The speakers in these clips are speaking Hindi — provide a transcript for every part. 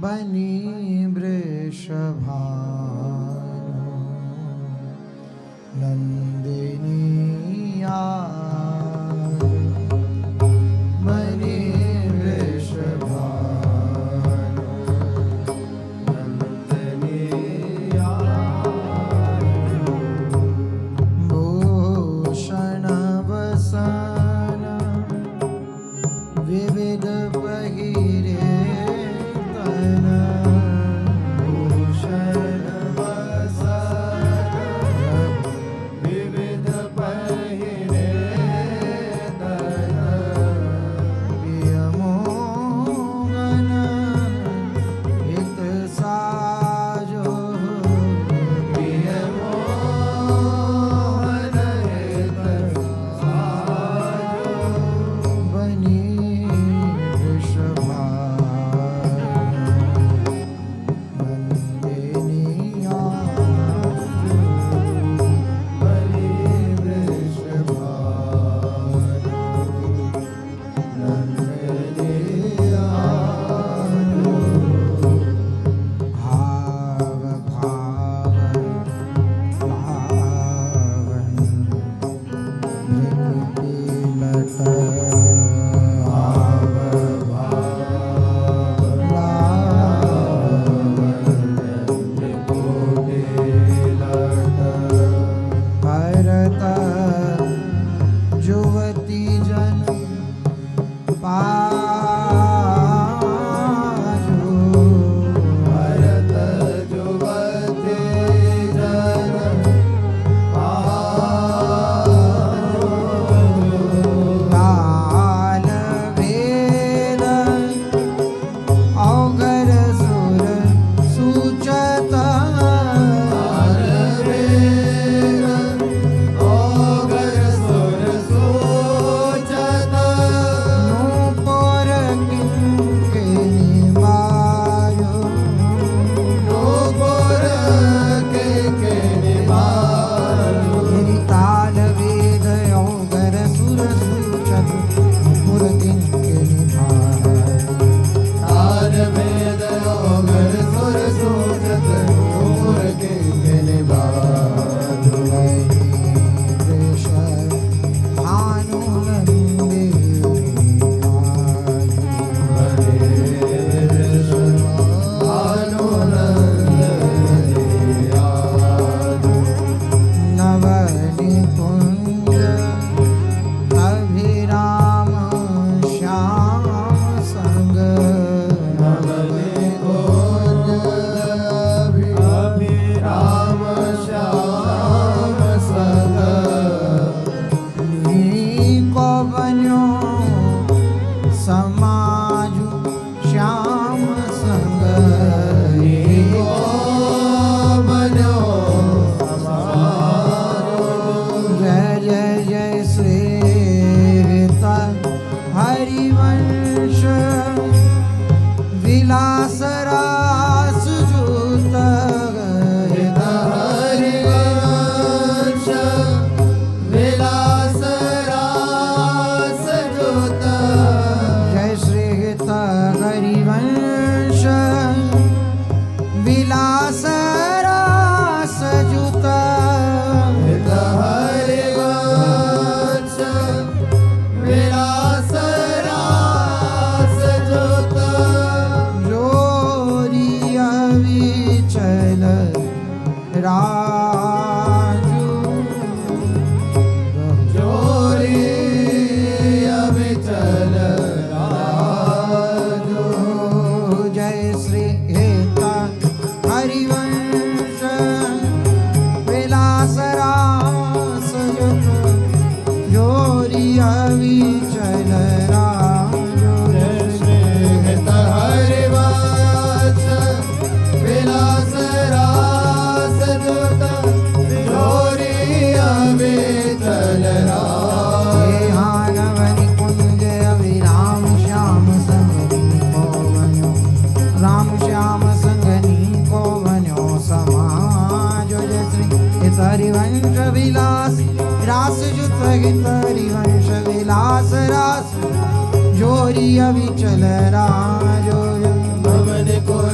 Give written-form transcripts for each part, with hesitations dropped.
बनी वृषभानु नंदिनी बनी वृषभानु नंदिनी भूषण वसन विविध पहिरे विलास रास जुत हरिवंश विलास रास जोरी अविचल राजो भवन को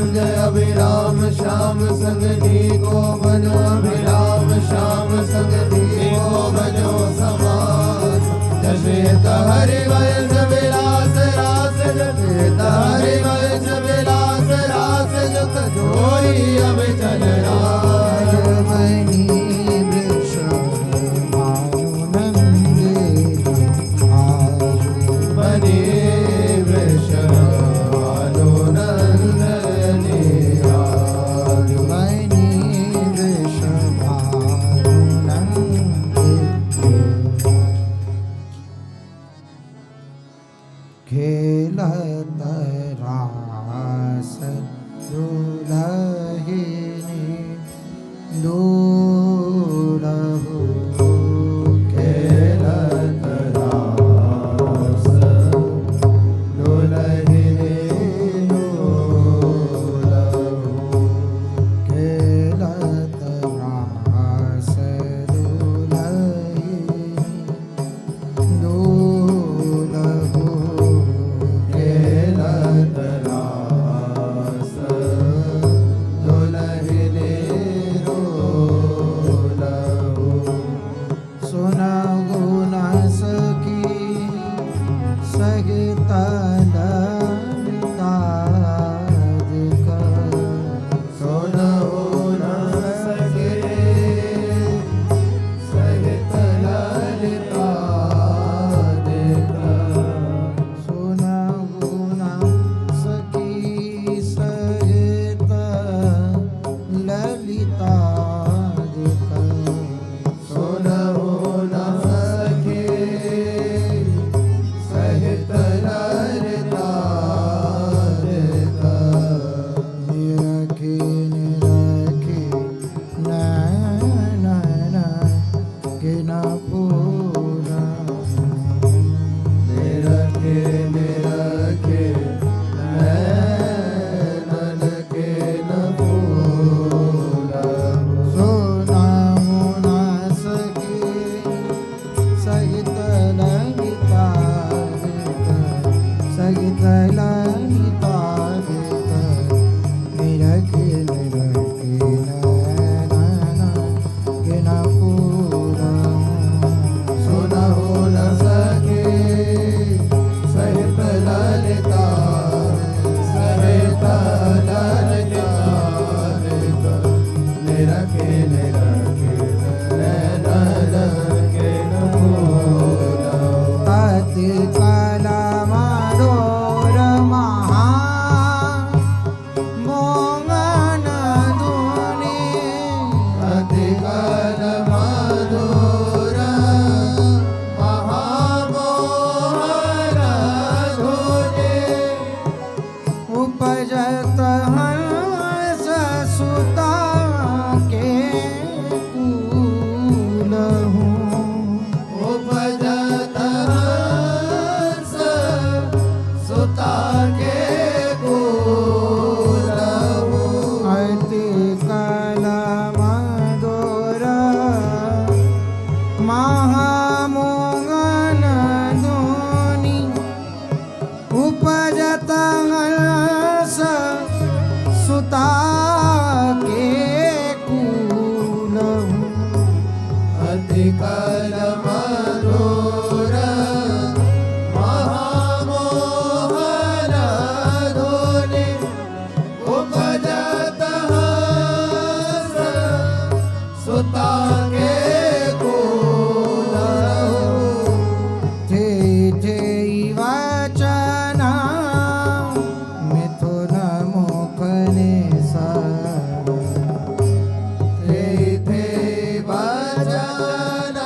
संगनी को बनो अभिराम श्याम संगनी को बनो समान जशेत हरि वंश विलास रास जशेत हरि वंश विलास रास जुत जोई अब चल राज बनी वृषभ भानु नंदिनी आजु बनी वृषभ भानु नंदिनी आजु बनी वृषभ भानु नंदिनी खेलत रास दुलहिनी दुलहु खेलत रास दुलहिनी दुलहु खेलत रास दुलहिनी दुलहु खेलत रास दुलहिनी दुलहु सुनहु न सकी सहित ललितादिक सुनहु न सके सहित ललितादिक सुनहु न सकी सहित ललितादिक सुनहु न सके सहित ललितादिक निरखी निरखी नैन किन पूरा निरखे निरखे नैनन किन पूरा सुनहु न सके सहित ललितादिक सहित ललितादिक निरखे निरखे नैनन किन पूरा सुनहु न सके सहित ललिता सहित ललितादिक निरखे निरखे नैनन किन पूरा अति काला मारोर महा मोंगन धुनि अति काल मधुर महामोहन धुनि उपजत हंस सुता के कूलहु उपजत हंस सुता के कूलहु अति काल मधुर महामोहन धुनि उपजत हंस सुता के कूलहु अति काल मधुर महामोहन धुनि उपजत हंस सुता के कूलहु थे थे वचन मिथुन मुखने सर थे थे वचन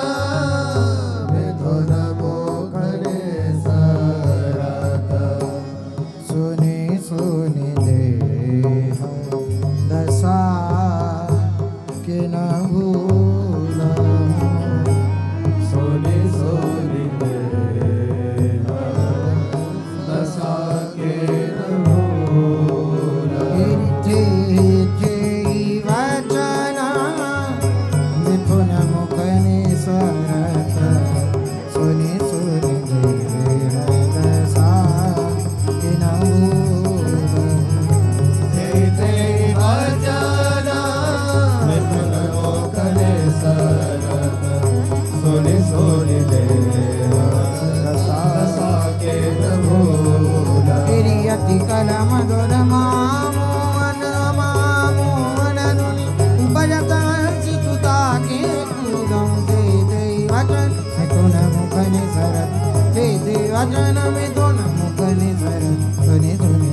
मिथुन मुखने सरत सुनि सुनि देह दशा किन भूलहु सुनि सुनि देह दशा किन भूलहु थे थे वचन मिथुन मुखने सरत सुनि सुनि देह दशा किन भूलहु वचन मिथुन मुख निसर सुनि सुनि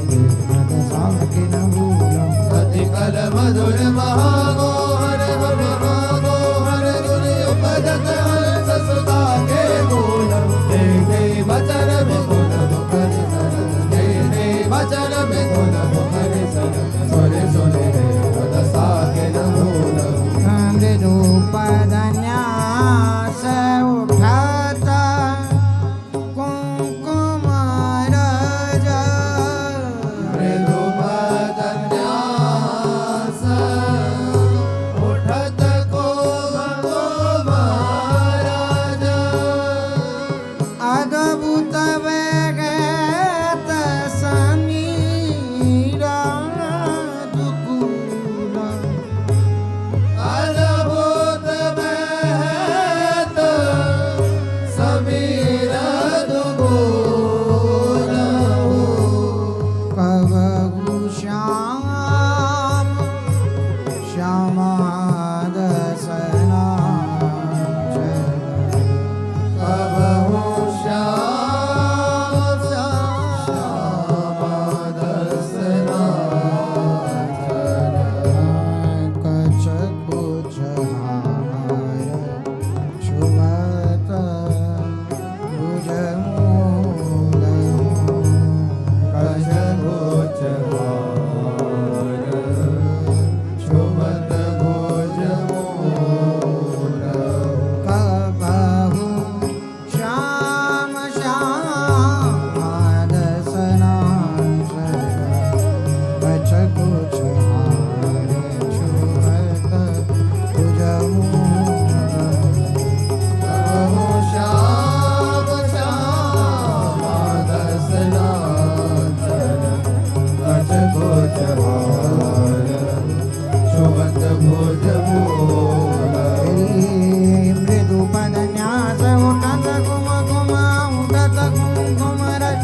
मद सावकी न भूलम अति कल मधुर महागोहर महागोहर दुनि उपजत हंस सुता के बोलम दे दे वचन मिथुन मुख निसर दे दे वचन मिथुन मुख निसर सुनि सुनि मद सावकी न भूलम मृदुपदन्यास उठता कुङ्कुमरज मृदुपदन्यास उठत कुङ्कुमरज अद्भुत वेगेत समीरा दुकूल अद्भुत महत समीर दुगुल कवगु श्याम श्यामादसनाचल कबहु श्याम श्यामादसनाचल कचकुचहार शुभत भुजमूल कचगोचहार शुभत भुजमूल कबहु श्याम श्यामादसनाचल कचकुचहार शुभत भुजमूल कबहु श्याम श्यामादसनाचल कचगोचहार शुभत भुजमूल मृदुपदन्यास उठत कुम कुम उठत कुङ्कुमरज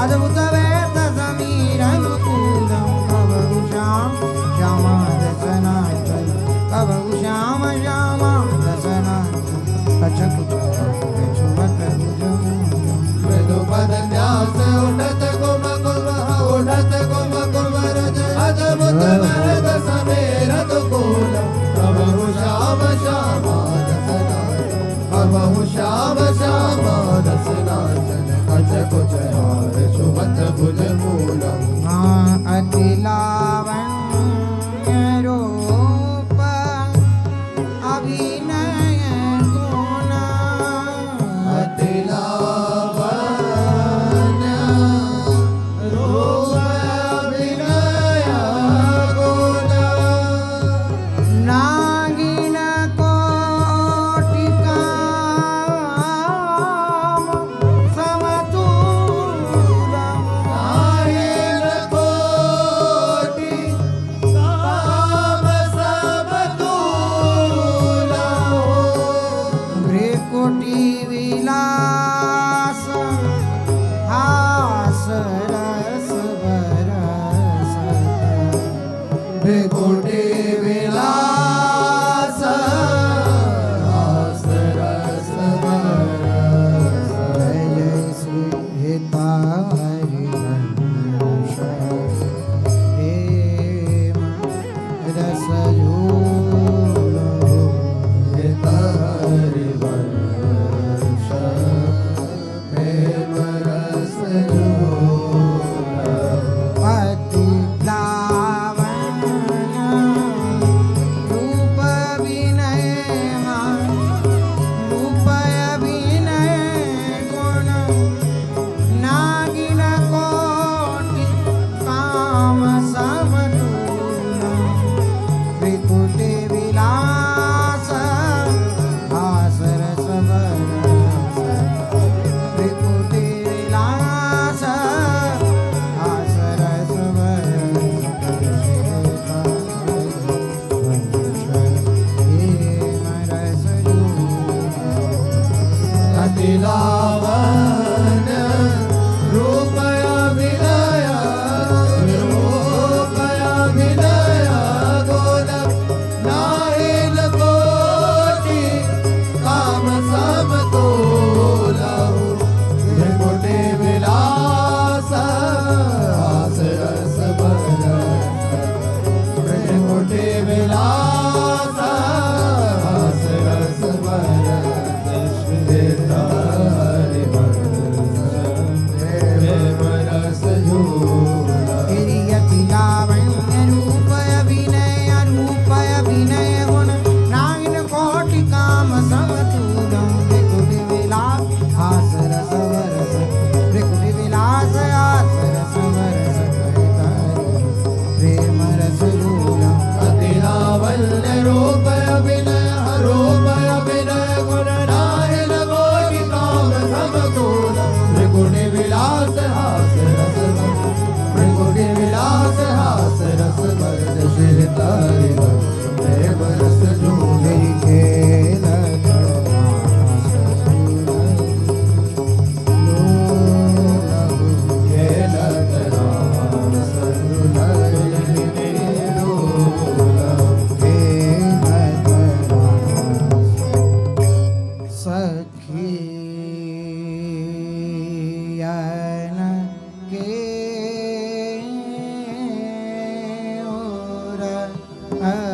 अद्भुत वेद समीर अनुकूलं कबहु श्याम श्यामादसनाचल कबहु श्याम श्यामादसनाचल कचकुचहार शुभत भुजमूलं मृदुपदन्यास उठत कुम रज अद्भुत महत समीर दुकूल कबहु श्याम श्यामादसनाचल कबहु श्याम श्यामादसनाचल कचकुचहार शुभत भुजमूलम् अति लावण्य रूप अभिनय गुण अति लावण्य रूप अभिनय गुण नागिन कोटिका समतुलं नाहिर कोटि काम समतुला भ्रिकुटी विलास हास रस बरसत भृकुटी विलास हास रस बरस जय श्रीता हरिवंश प्रेम रसजूल हरिवंश प्रेम रस अति लावण्य सखे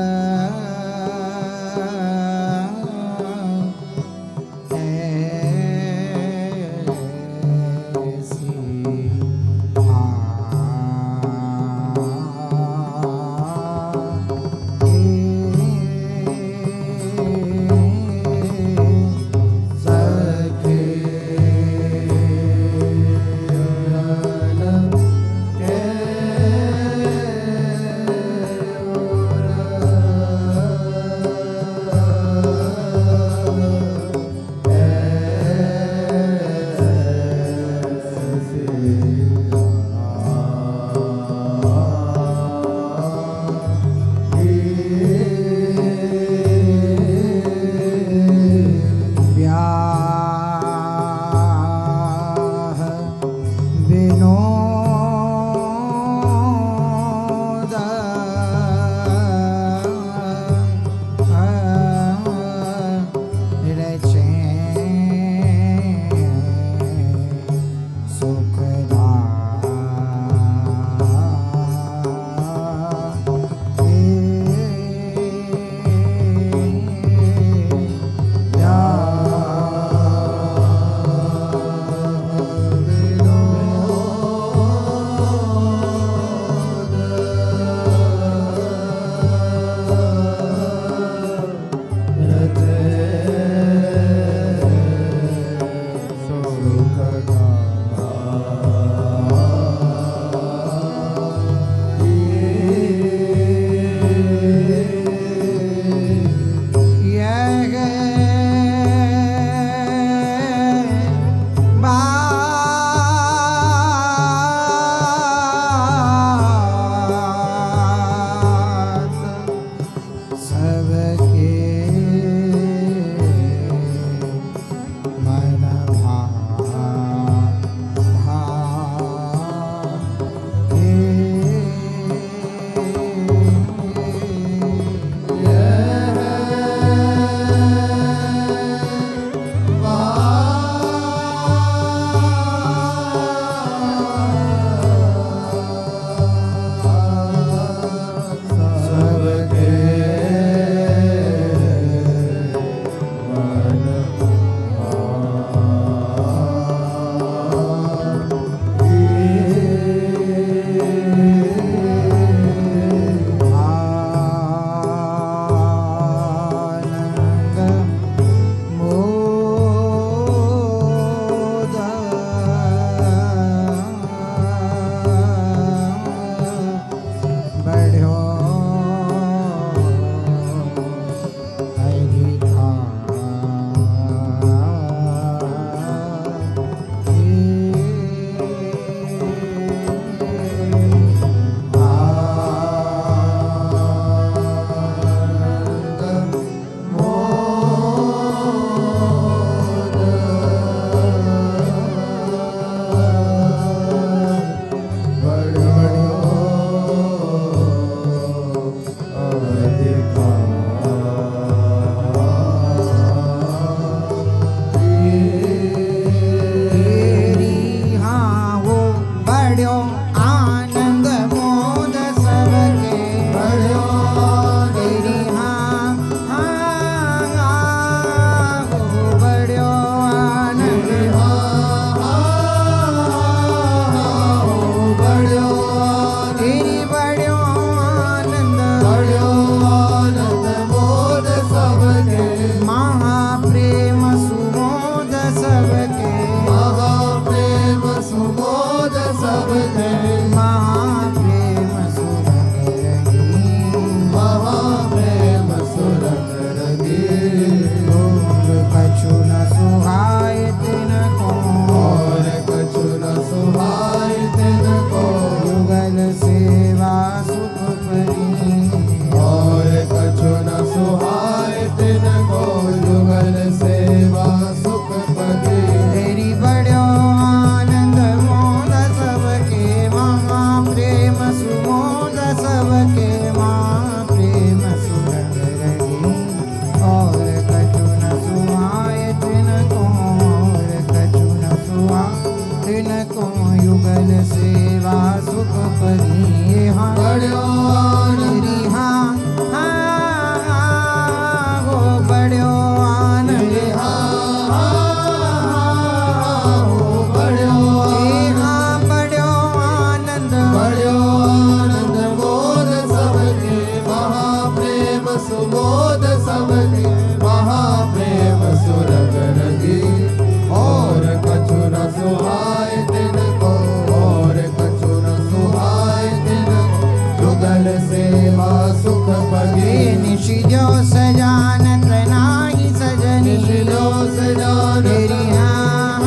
सेवा सुख पगे निशिजो सजानत नाही सजनी निशिजो सजानत तेरी हाँ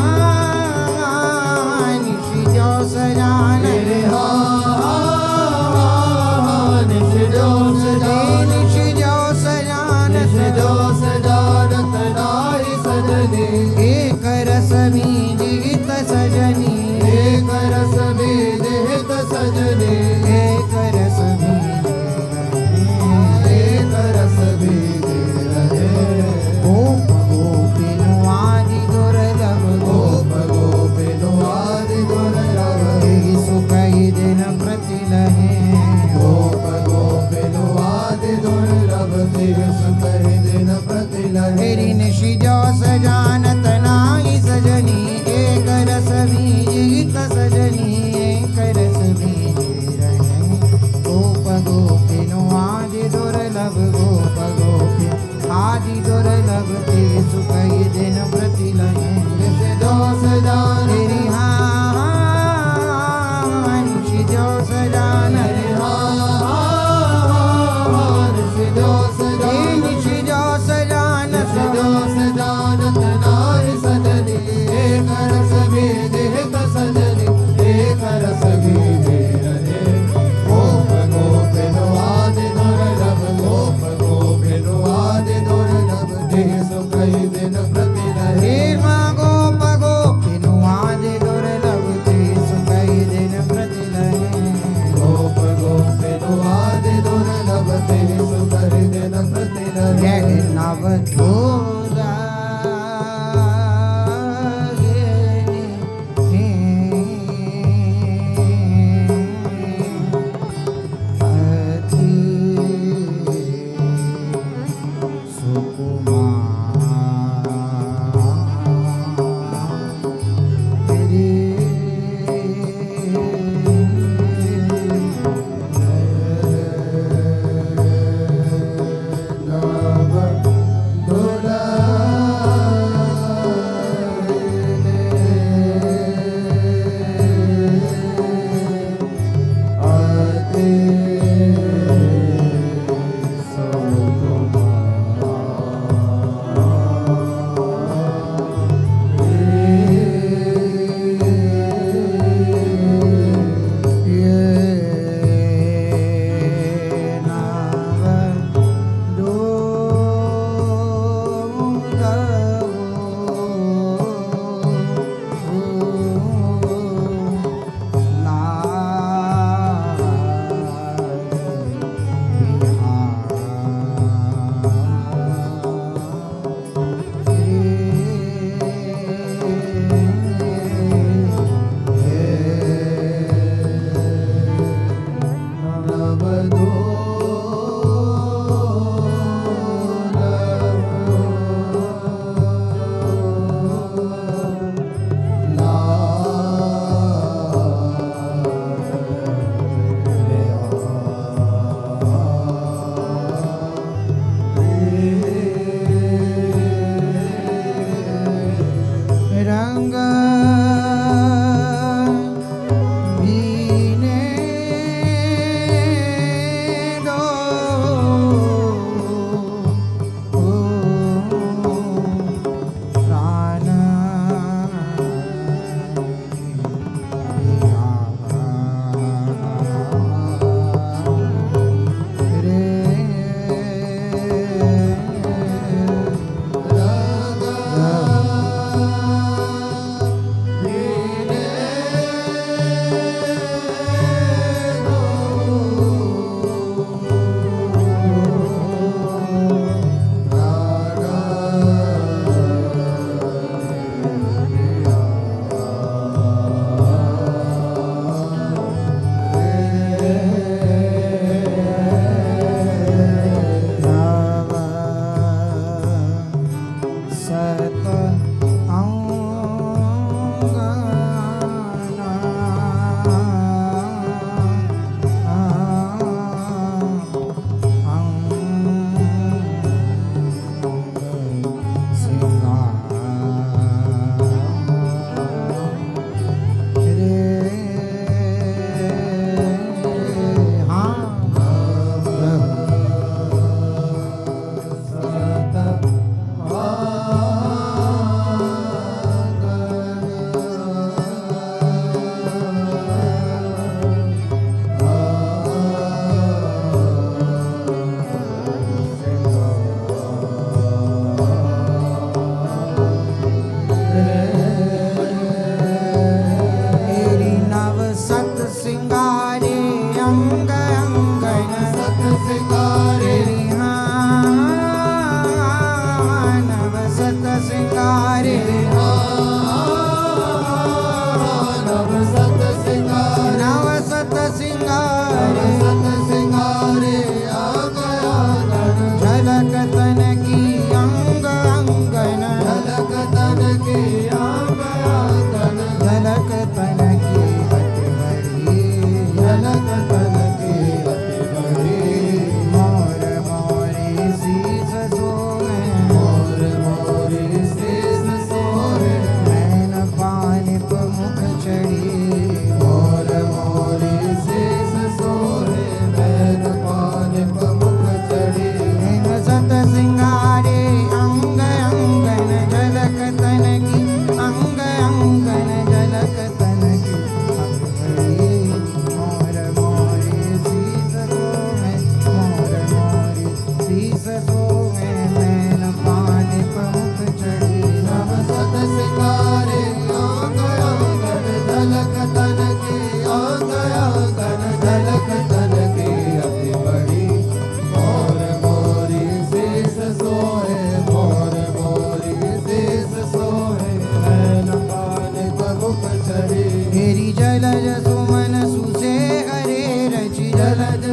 निशिजो सजानत तेरे निशिजो सजानत निशिजो सजानत निशिजो सजानत नाहि सजनी एक रस बीजित सजनी एक रस बीजित सजनी एक रस एक रस बीजे रहे गोप गोपिनु आदि दुर्लभ गोप गोपिनु आदि दुर्लभ यही सुख दिन प्रतिलहे गोप गोपिनु आदि दुर्लभ सुख दिन प्रतिलहे तेरी निशिजो सजानत नाही सजनी एक रस बीजित सजनी एक रस बीजे रहे गोप गोपिनु आदि दुर्लभ गोप गोपी आदि दुर्लभ ते सुख दिन प्रतिलहे निशिजो सजानत तेरी हाँ निशिजो सजानत निशिजो सजानत निशिजो सजानत निशिजो सजानत नाहि सजनी एक रस बीजित सजनी एक रस बीजे रहे गोप गोपिनु आदि दुर्लभ गोप गोपिनु आदि दुर्लभ देह सुख दिन प्रतिलहे हे माँ गोप गोपिनु आदि दुर्लभ ते सुख दिन प्रतिलहे गोप गोपिनु आदि दुर्लभ देह सुख दिन प्रतिलहे यह नव जोगा रंग भीने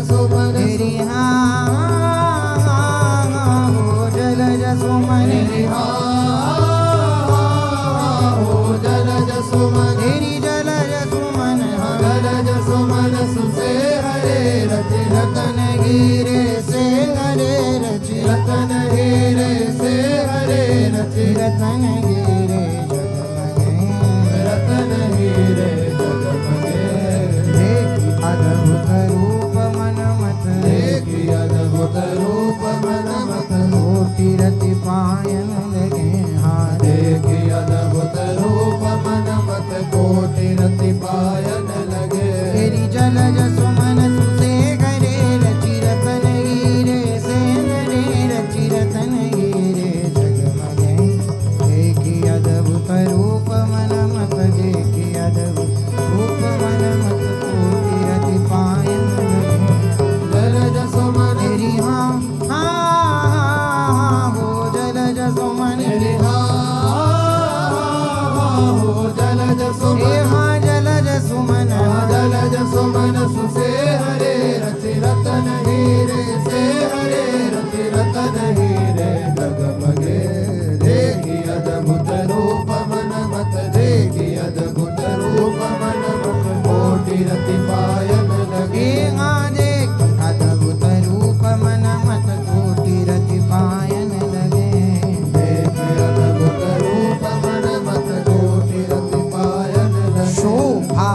सुमन तेरी हाँ हो जलज सुमन हो जलज सुमन तेरी जलज सुमन जलज सुमन सुसे हरे रचि रतन हीरे से हरे रचि रतन हीरे से हरे रचि रतन हीरे जगमगे रतन हीरे जगमगे देखी अद्भुत रूप मन मत देखी अद्भुत रूप मन मत कोटि रति पायन लगे हाथ देखी अद्भुत रूप मन मत कोटि रति पायन लगे तेरी जलज सुमन सुसे करे रचि रतन हीरे से हरे रचि रतन हीरे जगमगे देखी अद्भुत रूप मन मत देखी अद्भुत रूप मन मत कोटि रति पायन लगे जलज सुमन तेरी हाँ हो जलज सुमन तेरी हो जलज सुमन हाँ जलज सुमन जलज सुमन सुसे हरे रचि रतन हीरे से हरे रचि रतन हीरे जगमगे देखी अद्भुत रूप मन मत देखी अद्भुत रूप मन मत कोटि रति पायन लगे हाँ देख अद्भुत रूप मन मत कोटि रति पायन लगे देखी अद्भुत रूप मन मत कोटि रति पायन लगे शोभा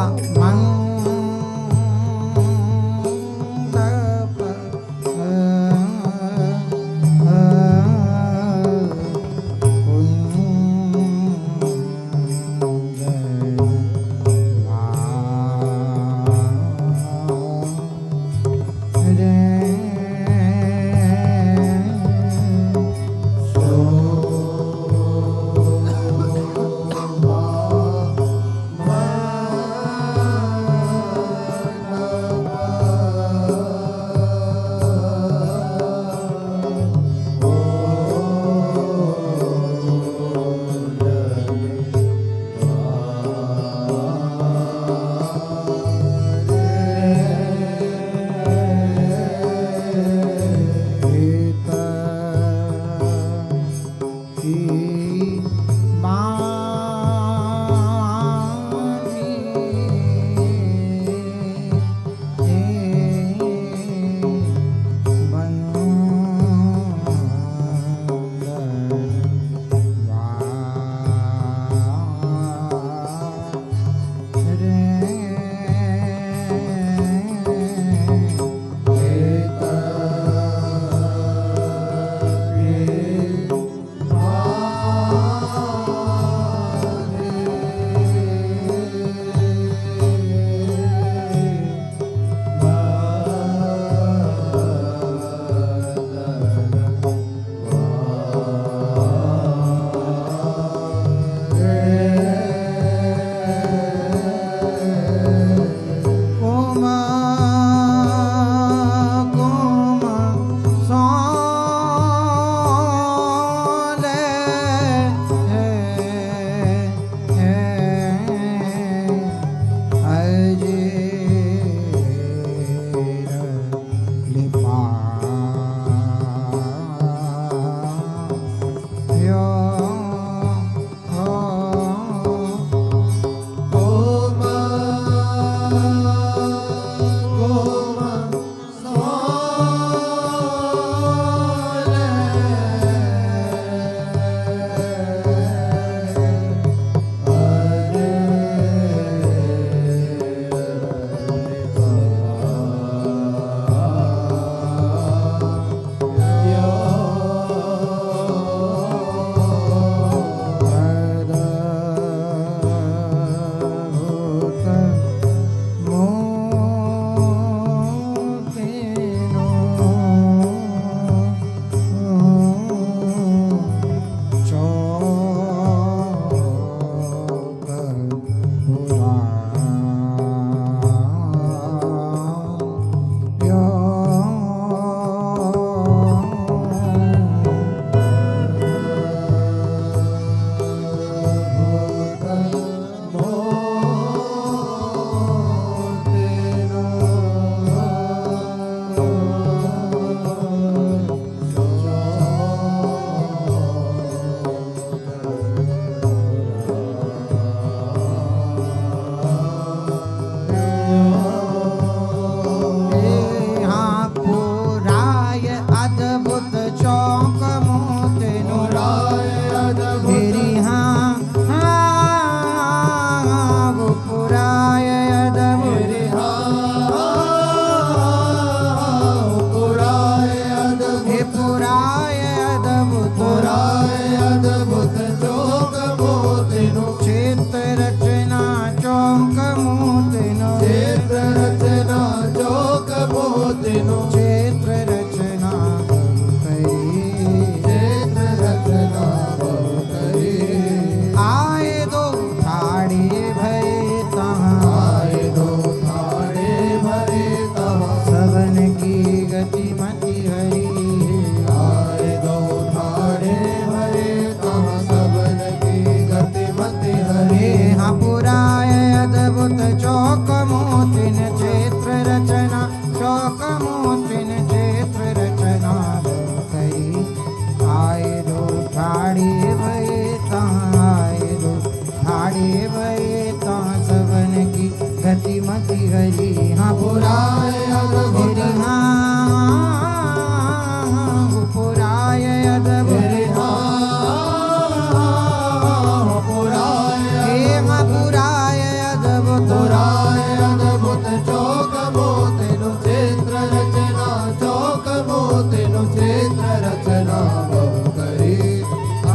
मनु क्षेत्र रचना बहु करी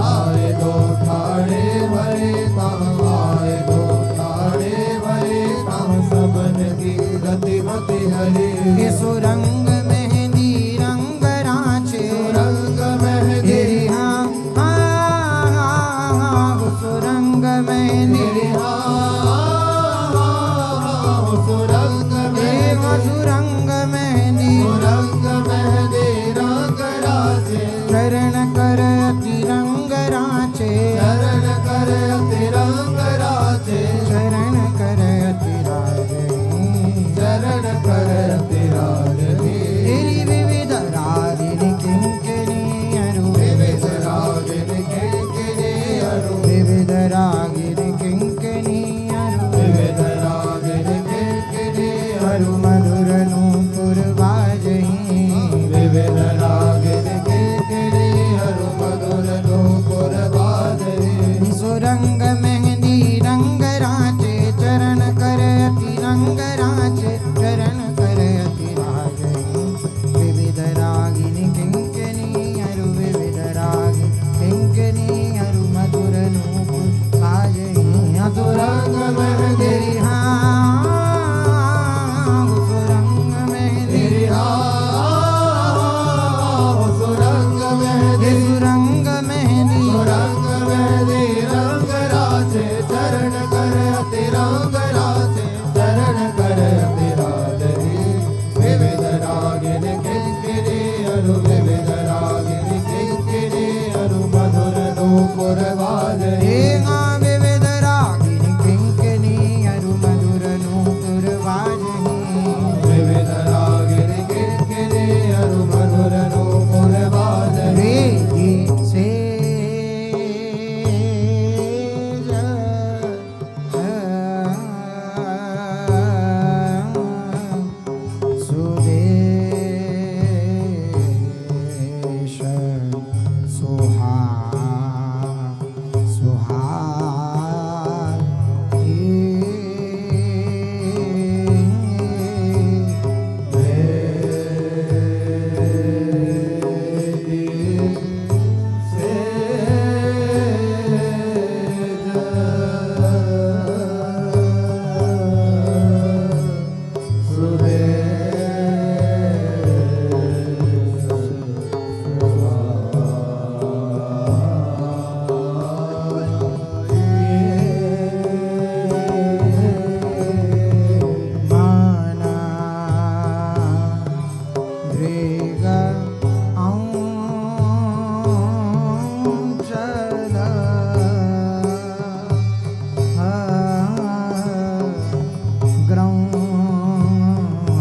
आए दो ठाणे भरे तम आए दो ठाणे भरे तम सबन की गति मति हरी सुरंग मेहंदी रंग राचे रंग मेहंदी हाँ सुरंग मेहंदी सुरंग सुरंग मेहंदी रंग मेहंदी रंग राचे चरण कर तिरंग राचे चरण कर तिरंग राचे चरण कर तिराजे चरण कर तिराज तेरी विविध रागिनी किंकिनी अरु विविध रागिनी किंकिनी अरु विविध रागिनी किंकिनी अरु विविध रागिनी किंकिनी अरु मधुर नूपुर बाजही विविध रागिनी किंकिनी अरु मधुर नूपुर बाजही सुरंग मेहंदी रंग राचे चरण कर तिरंग राचे चरण कर तिराजे विविध रागिनी किंकिनी अरु विविध रागिनी किंकिनी अरु मधुर नूपुर बाजही सुरंग मेहंदी हाँ सुरंग मेहंदी सुरंग मेहंदी सुरंग मेहंदी रंग मेहंदी रंग राचे चरण कर तिरंग राचे चरण कर तिराजरी विविध रागिनी किंकिनी अरु विविध रागिनी किंकिनी अरु मधुर नूपुर बाजरी विविध रागिनी किंकिनी अरु मधुर नूपुर बाजही विविध रागिनी किंकिनी अरु मधुर नूपुर बाजरी वेदी से सुदेश सुहा सुहा माना दृग चल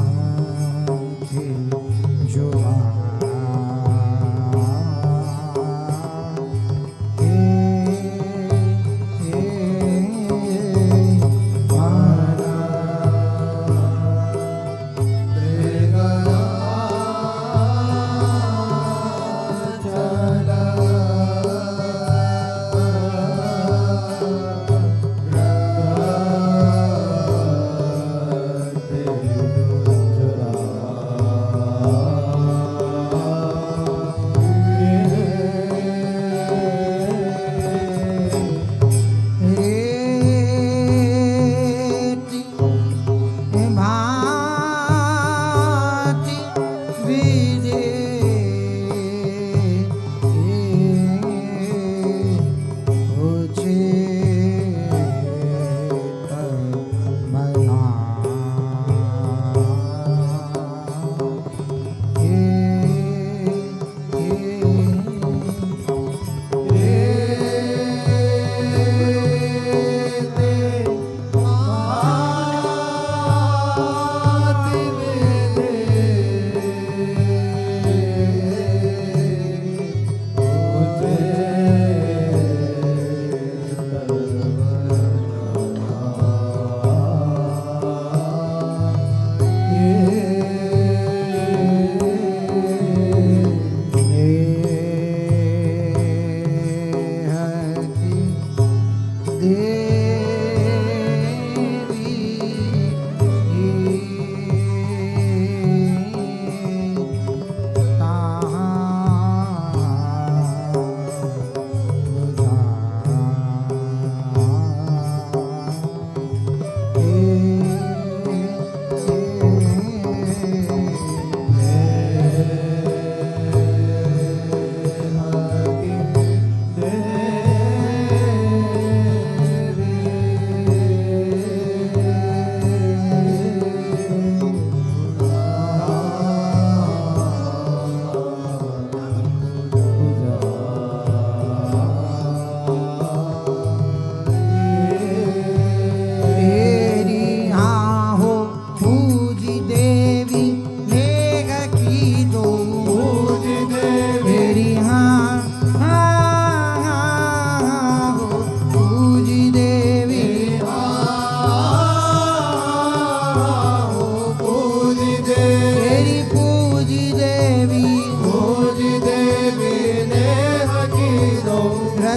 ग्रंथि जुबा भाति विदे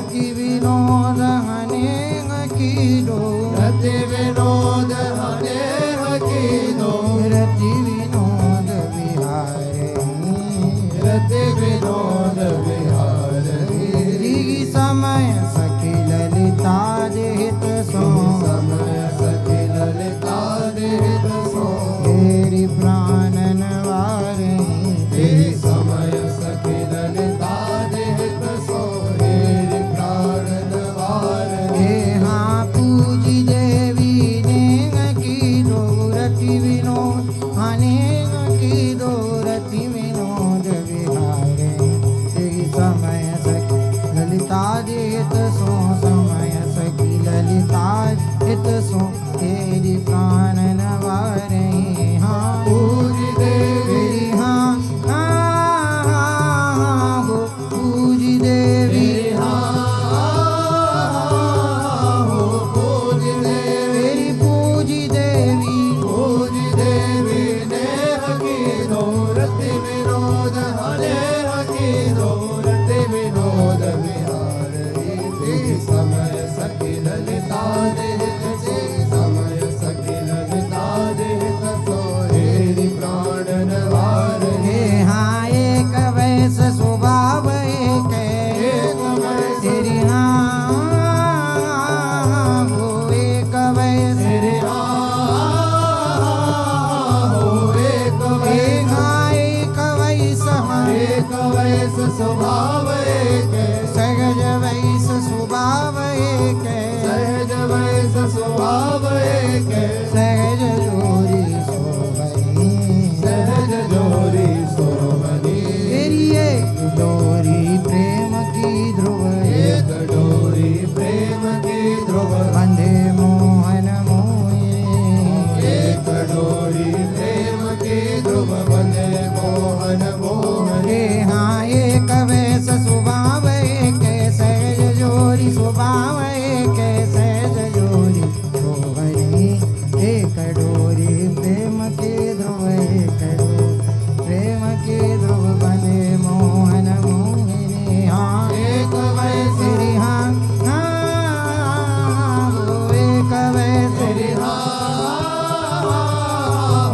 रति विनोद अनेक कीधो रति विनोद अनेक कीधो रति विनोद विहारे रति विनोद विहारी दिगी समय सखी ललिता देहित सो समय सखी ललिता देहित सो तेरी प्राणन वारे तेरी समय सखी ललिता देहित सो तेरी प्राणन वारे हाँ पूजी देवी नेंग की दो रति विनोद अनेक की दो रति विनोद विहारे तेरी समय सखी ललिता देहित सो समय सखी ललिता हित सो तेरी प्राणन वारे हाँ पूजी देवी तेरी हाँ हाँ हाँ हो पूजी देवी तेरी हो पूजी देवी तेरी पूजी देवी पूजी देवी नेह कीधो रति विनोद अनेक कीधो रति विनोद विहारी तेरी समय सखी ललिता देहित सो समय सखी ललिता देहित सो तेरी प्राणन वारे हे हाँ एक वैस स्वभाव एक एक वैस तेरी हाँ वो एक वैस तेरे हो एक एक हाँ एक वैस हाँ एक वैस स्वभाव एक सहज वैस स्वभाव एक सहज वैस स्वभाव एक सहज जोरी सोबनी सहज जोरी सोमनी तेरी एक डोरी प्रेम की ध्रुव एक डोरी प्रेम की ध्रुव बंधे मोहन मोहे एक डोरी प्रेम की ध्रुव बंधे मोहन मोहन रे हाँ एक वैस स्वभाव एक सहज जोरी स्वभाव एक सहज जोरी सोहरी एक डोरी प्रेम के ध्रुव एक डोरी प्रेम के ध्रुव बने मोहन मोहिनी हाँ एक वैस तेरी हाँ हाँ वो एक वैस तेरी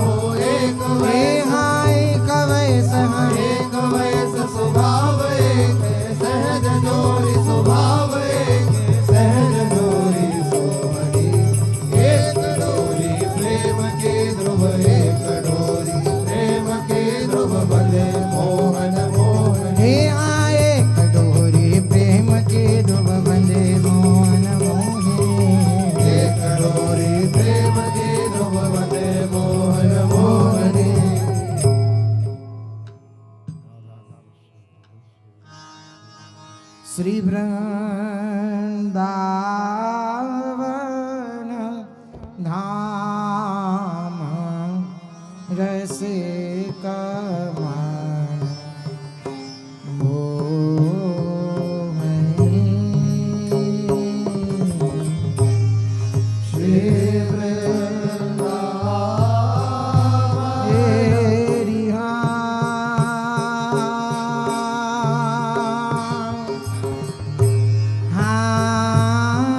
हो एक रे वैस हाँ एक वैस हाँ एक वैस स्वभाव एक सहज जोरी स्वभाव एक सहज जोरी सोमनी एक डोरी प्रेम की ध्रुव एक डोरी प्रेम की ध्रुव बंधे मोहन मोहन हे आए कटोरी प्रेम के ध्रुव बंधे मोहन मोहिनी एक डोरी प्रेम की ध्रुव बंधे मोहन मोहन श्री वृंदावन धाम रसिक मन मोहिनी श्री वृंदावन तेरी हाँ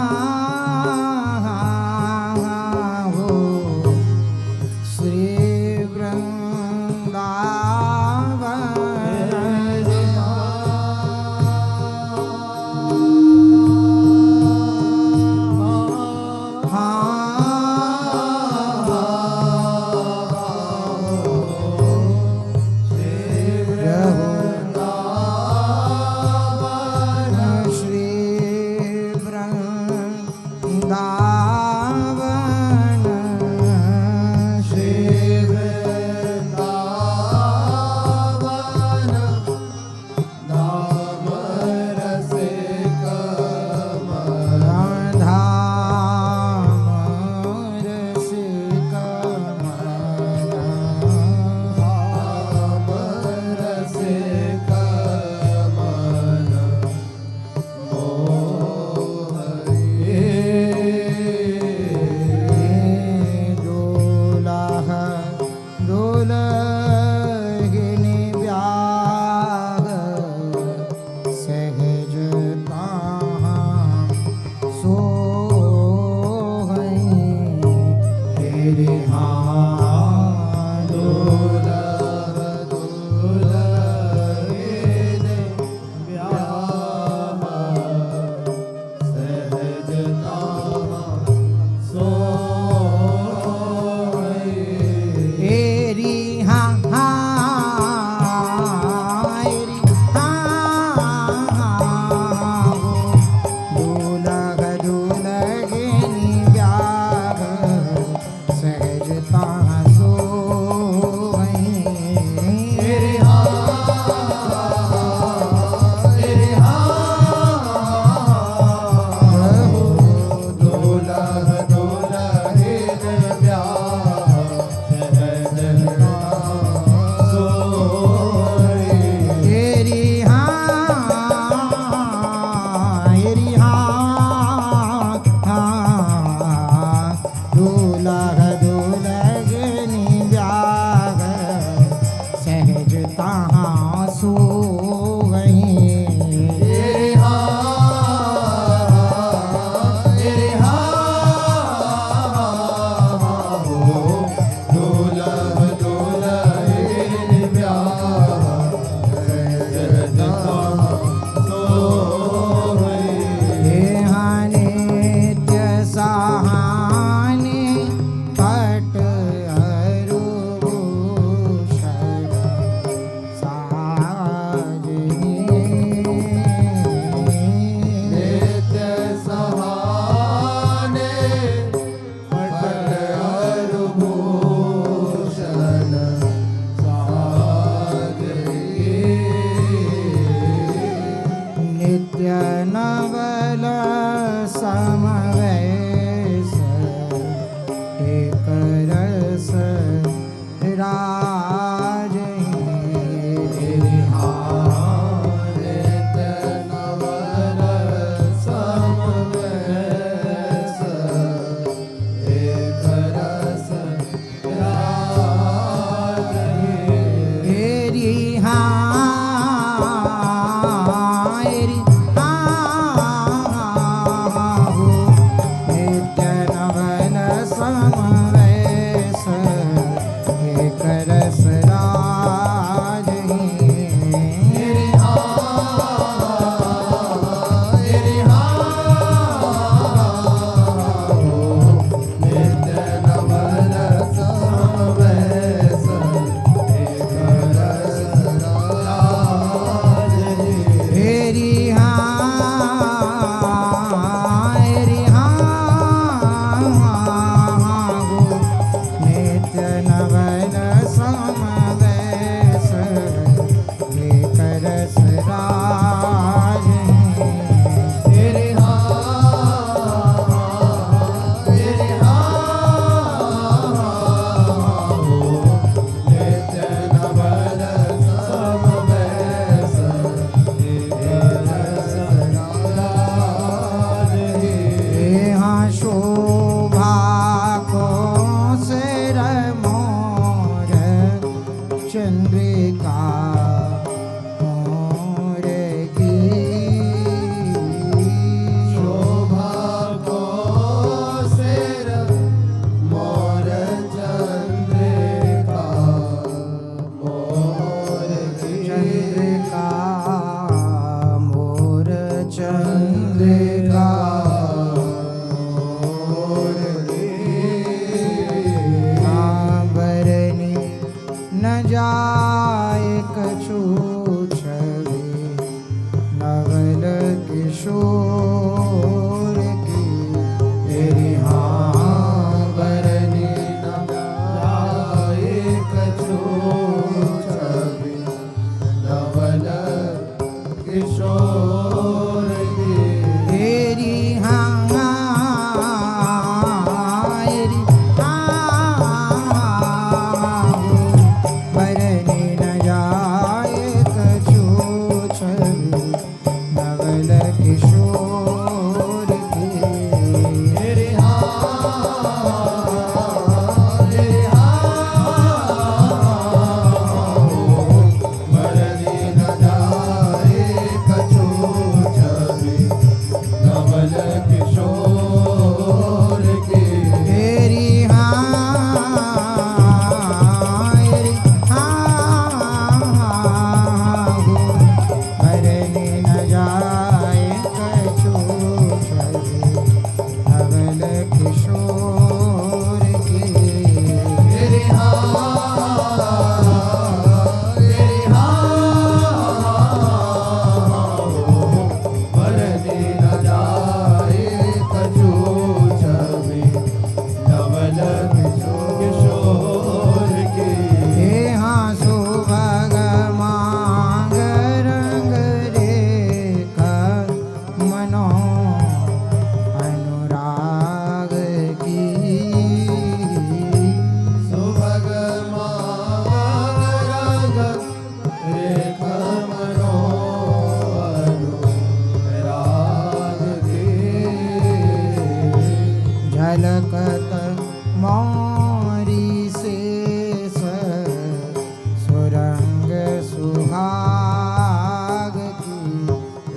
सुहाग की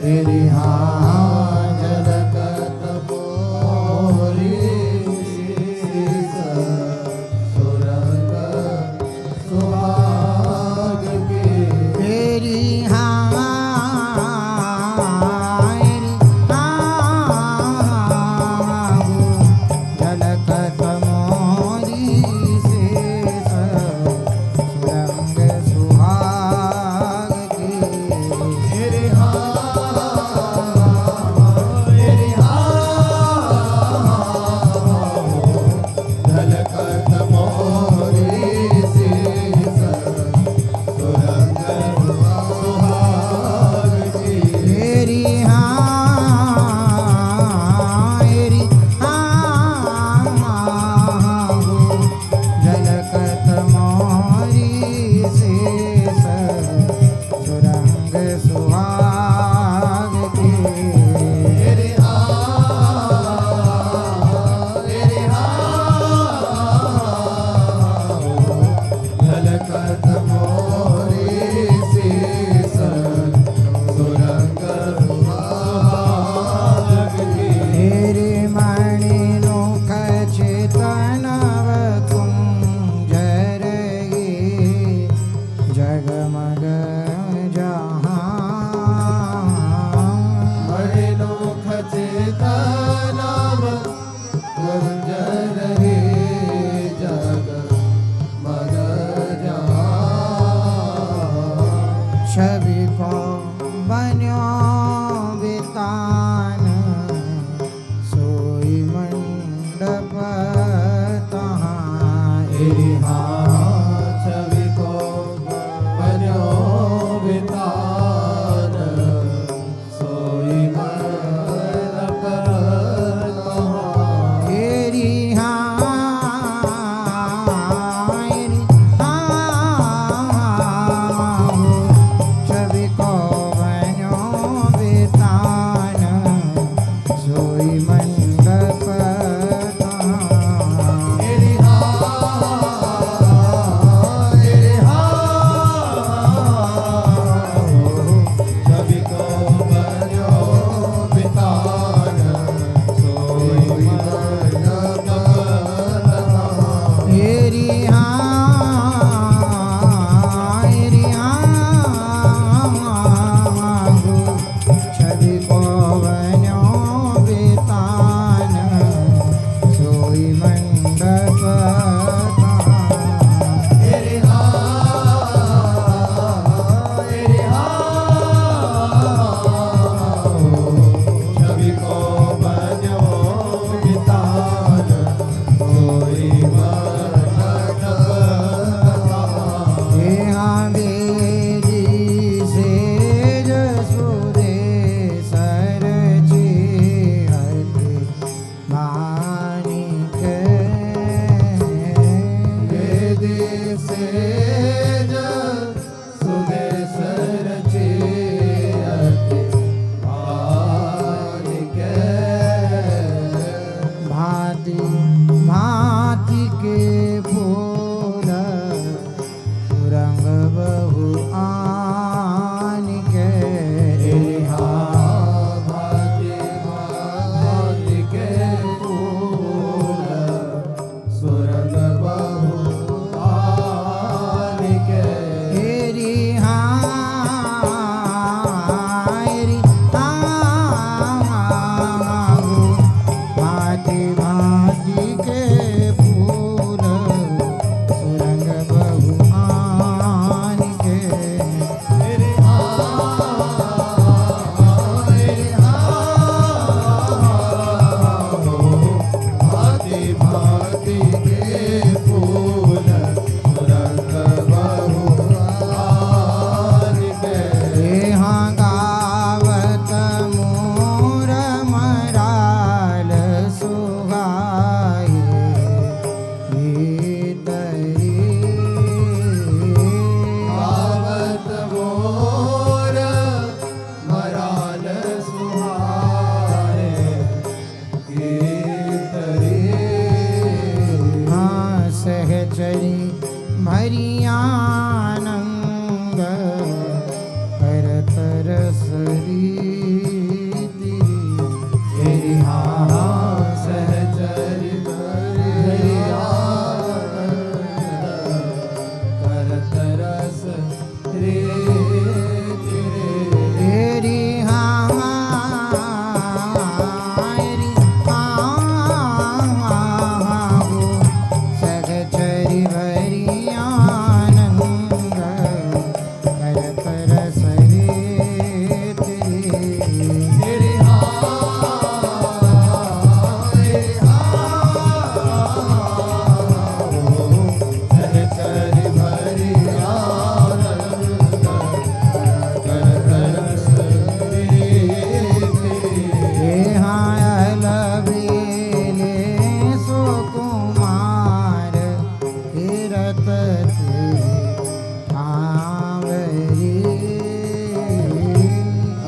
तेरी हाँ झलकत मोरी शीस सुरंग सुहाग की तेरी झलकत मोरी से सुरंग सुहाग की तेरी झलकत मोरी शीस सुरंग सुहाग की तेरी झलकत मोरी से सुरंग सुहाग की तेरी झलकत मोरी शीस सुरंग सुहाग की तेरे मणि मुख चेतनव कुंज रही जगमग जहाँ मणिमुख चेतनव कुंज रहे जग मग जहाँ छवि को बन्यो बितान सोई मंडप तहाँ तेरी हाँ छवि को बन्यो वितान सोई मंडप तहाँ तेरी छवि को बन्यो बितान तेरी हाँ सहचर भरी करत रस रे तेरी सहचरी भरी आनंद करत रस रे तेरी सहचर भरी करत रस बेले सुकुमार तीरथ आवरी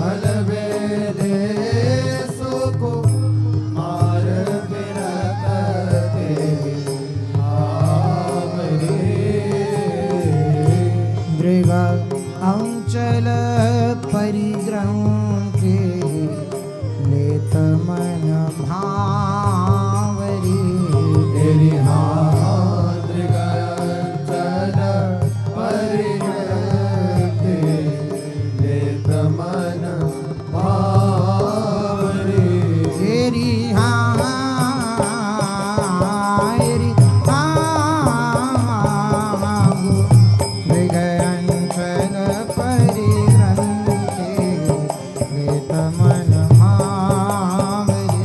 अलबेले सुकुमार बिरत आवरे मृग अंचल परिग्रहों के लेत मन भावरी तेरी हाथ चल परिणते लेत मन भावरे तेरी मृग अंचल परिग्रंथे लेत मन भावरी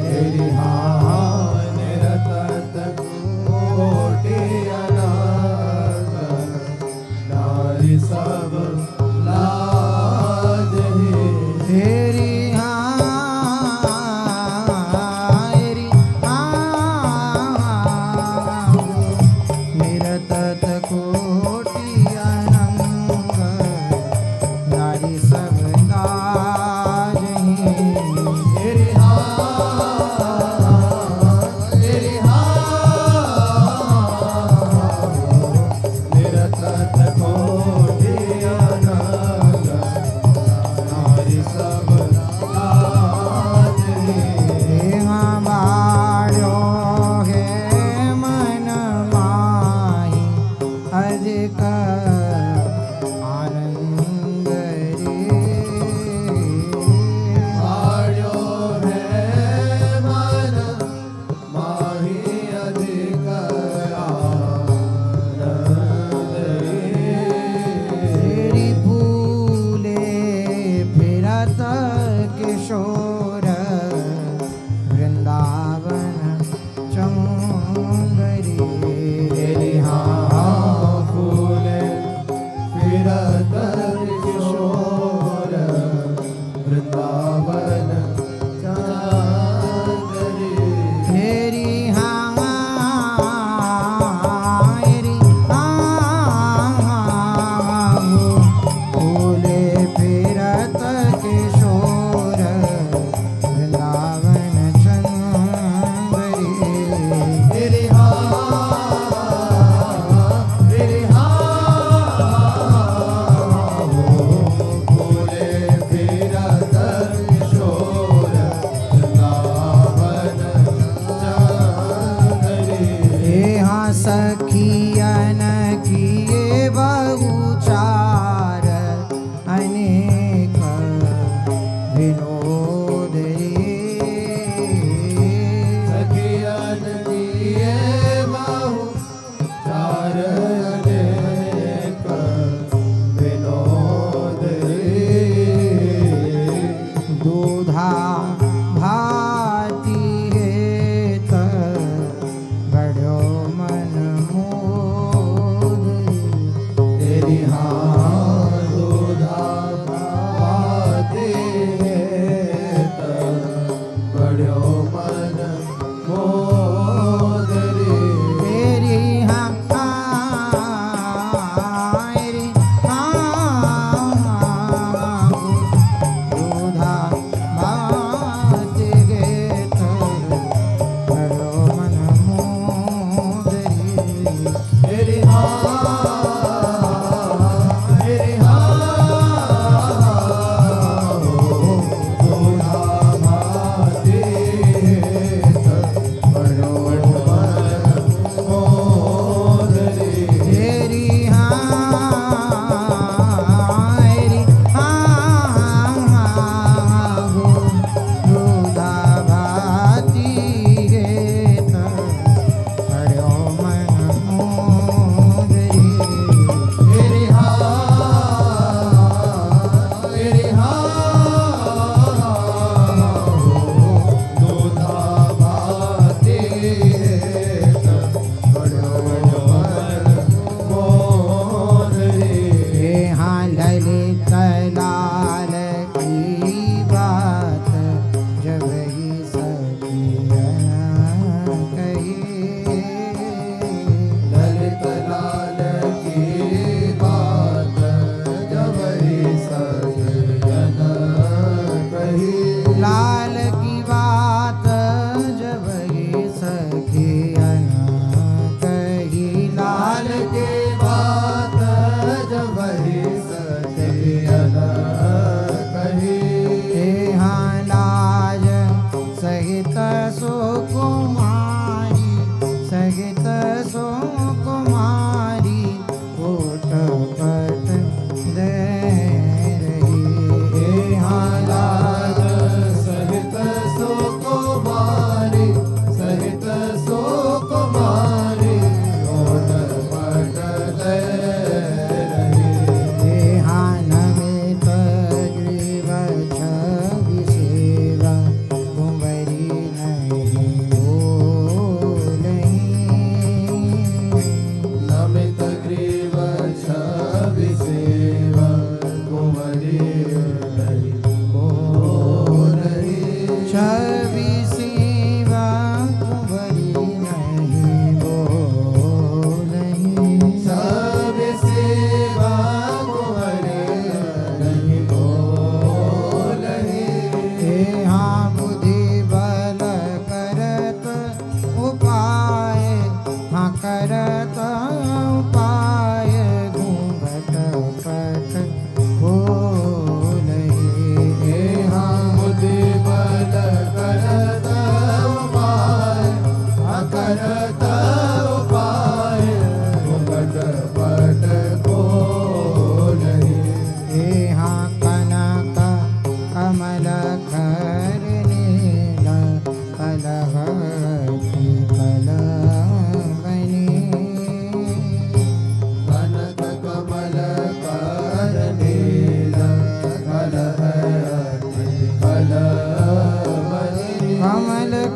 तेरी हाँ निरतत कोटि अनंत, नारी सब लाज ही। तेरी निरतत कोटि अनंग, नारी सब लाजहि।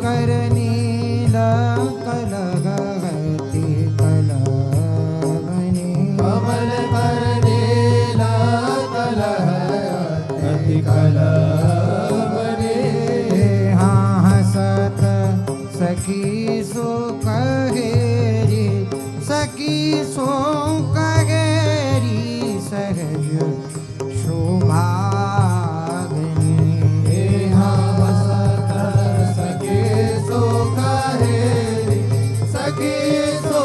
कर नील कलगति कलगनी कमल कर नीला कलगति कलगनी हाँ हसत सखी सो कहेरी सखी सो कहेरी सहज शोभागनी हाँ हसत सखी सो कहेरी सखी सो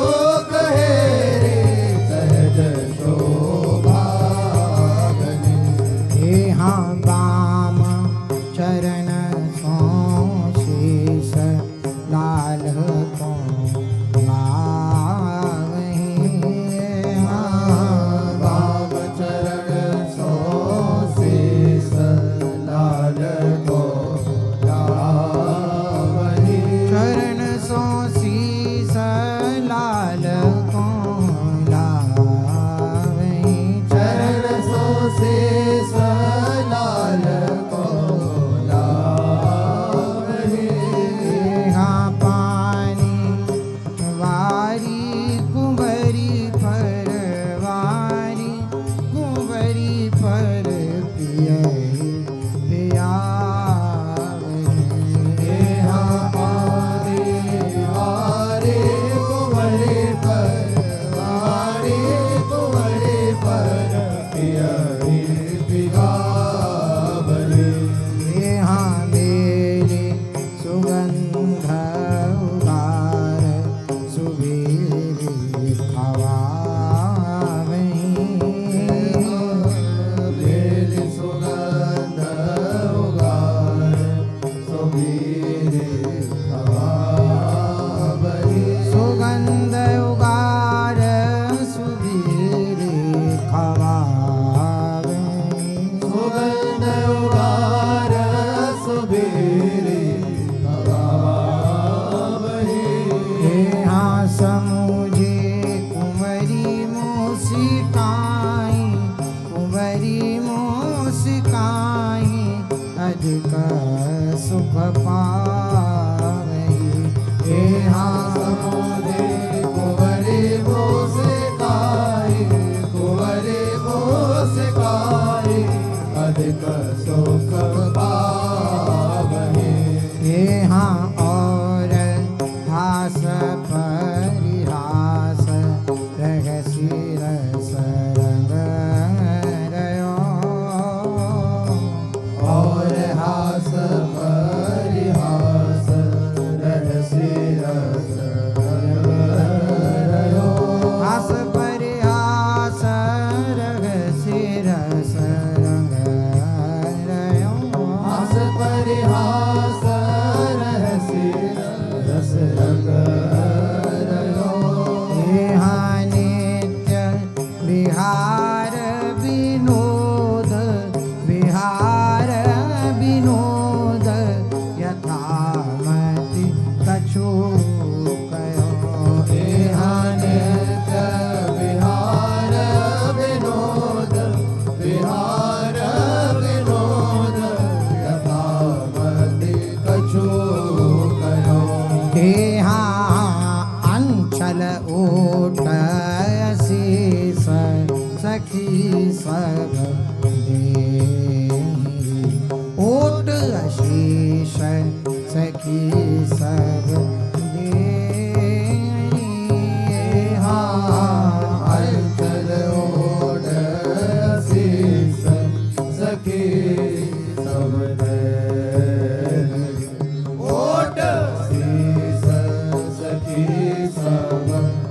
कहेरी सहज शोभागनी हाँ बाम चरण सो शीस लाल को बाम चरण सो शीस लाल को लावही चरण सो शीस लाल को लावही चरण सो शीस लाल को लावही हाँ पानी वारी कुंवरी परवारी कुंवरी पर पियई पियावही हाँ पानी वारी कुंवरी पर वारी कुंवरी पर पियई पियावली हाँ मेरे सुगंध उगार सुबेरे खवावही बेली सुगंध उगार सुबीरे खवावही सुगंध उगार सुबेरे खवावही सुगंध उगार सुबीरे खवावही हाँ समुझे कुंवरी मोसिकाई कुंवरी मोसिकाई अधिक सुख पावही हाँ समुदे कुंवरी मोसिकाई कुंवरी मोसिकाई अधिक सुख पावही हाँ और हास परिहास रहसी रस रंग रयो और हास परिहास रहसी रस रयो हास परिहास रहसी रस रंग रयो हास परिहास रहसी रस रंग रयो हाँ नित्य विहार विनोद विहार विनोद यथामति कछु कयो नित्य विहार विनोद विहार विनोद यथामति कछु कयो अंचल ओट शीस सखी सब देहि ओट अशीष सखी सब देहि अंचल ओढ़ शीस सखी सब देहि ओढ़ शीस सखी सब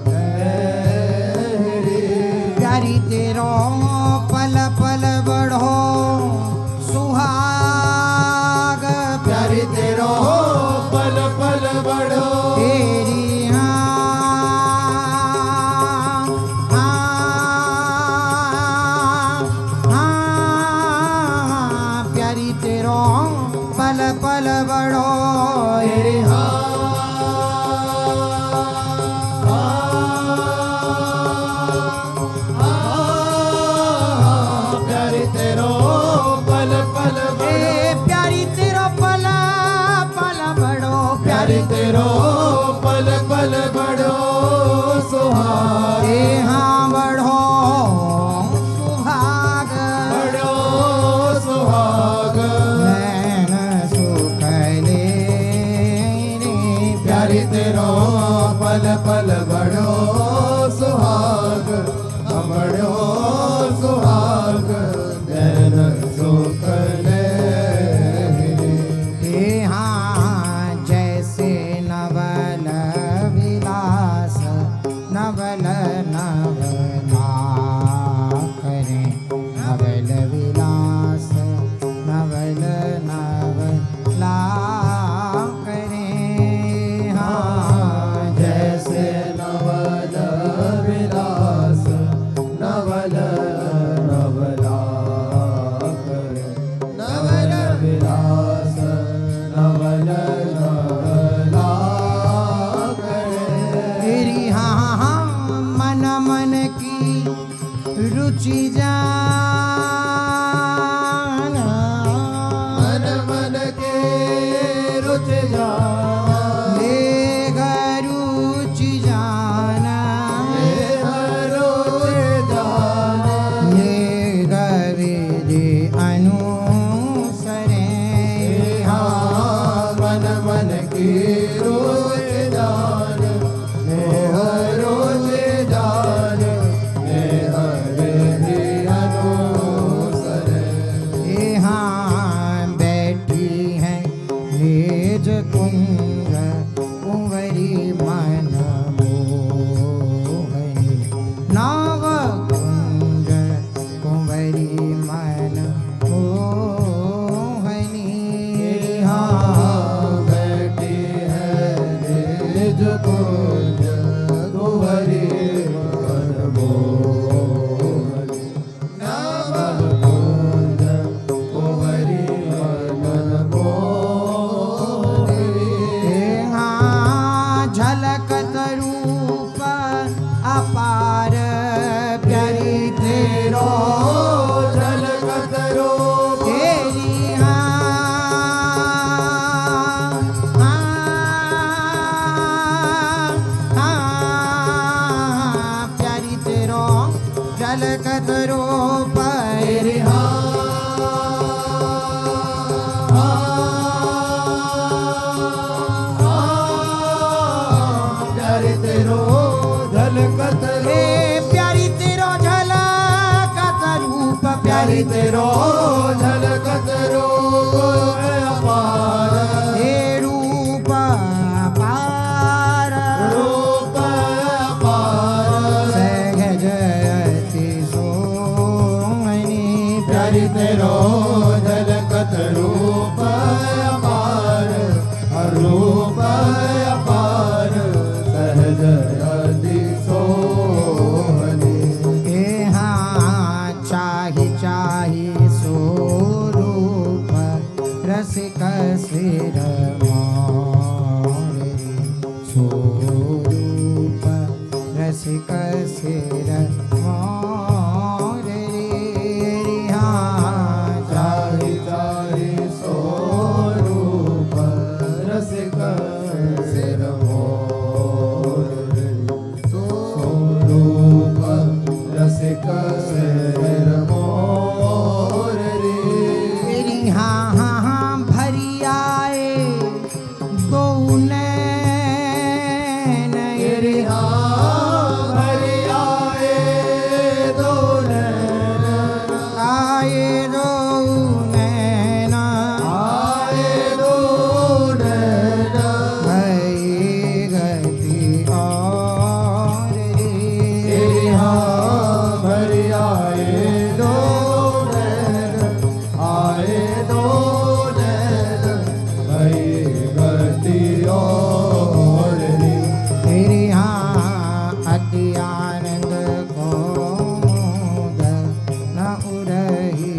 देहि प्यारी तेरो पल पल बढ़ो सुहाग प्यारी तेरो पल पल बढ़ो तेरी प्यारी तेरो पल पल बढ़ो तेरी प्यारी तेरो पल पल बढ़ो प्यारी तेरो पल पल बढ़ो प्यारी तेरो पल पल बड़ो सुहाग बड़ो सुहाग नैन सुख ले हाँ जैसे नवल विलास नवल नवला करें नवल विलास नवल नवला करें हाँ जैसे नवल विलास नवल नवला करे नवल विलास नवल नवला करे तेरी हाँ हाँ मन मन की रुचि जाना मन मन के रुच जाना ले रुचि जाना रुच जाना ले गविधि अनुसरे हाँ मन मन की रोज जान रोज जान हरे अनुसर हाँ बैठी है निज कुंज कुंवरी मन मोहनी नव कुंज कुंवरी मन मोहनी हाँ बैठी है निज कुंज कुंवरी मन मोहनी नव कुंज कुंवरी मन मोहनी हाँ झलकत रूप अपार प्यारी तेरो झलकत रूप तेरी हाँ प्यारी तेरो झलकत रूप तेरी प्यारी तेरो झलकत हे प्यारी तेरो झलकत रूप प्यारी तेरो झलकत रूप अपार हे रूप अपार रूप अपार सहज अति सोहनी प्यारी तेरो झलकत रूप अपार रूप अपार सहज अति सोहनी हे हाँ चाही स्वरूप रसिक सिर मोरे स्वरूप रसिक सिर मोरे हाँ चाहि चाहि स्वरूप रसिक सिर मोर स्वरूप रसिक सिर मोर तेरी हाँ हाँ हाँ भरी आए दो नैन तेरी हरि आए दो नैन आए दो नैन आए दो नैन भई गति और तेरी हरि आए दो नैन आए दो नैन भई गति और तेरी हाँ अति आनंद को मोद न उरही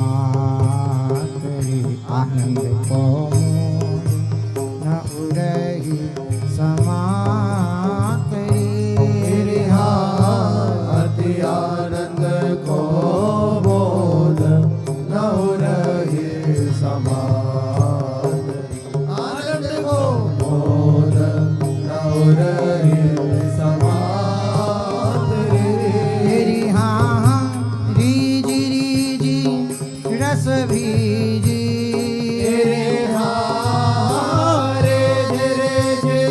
समातरी आनंद को मोद न उरही समातरी तेरी अति आनंद को बोध न रही समान आनंद को बोध न रही समान तेरी हाँ हाँ रीजी रीजी रस भीजी तेरे रे रे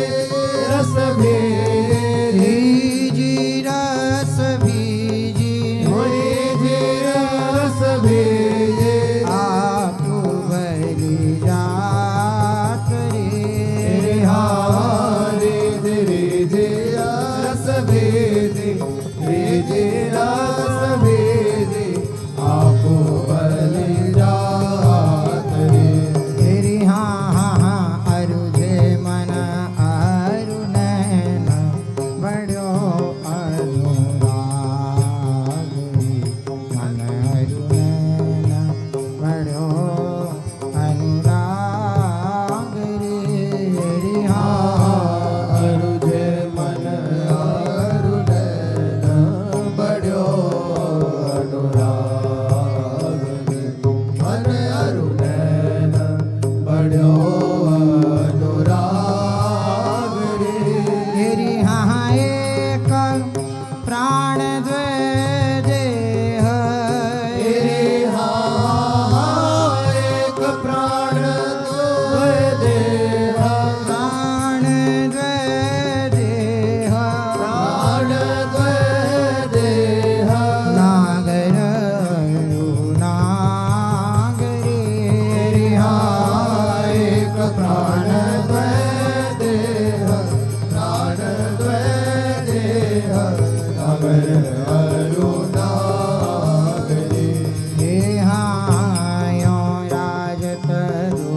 प्राणद्वय देह प्राणद्वय देह नगर अरुणागरी देहायो राजत दो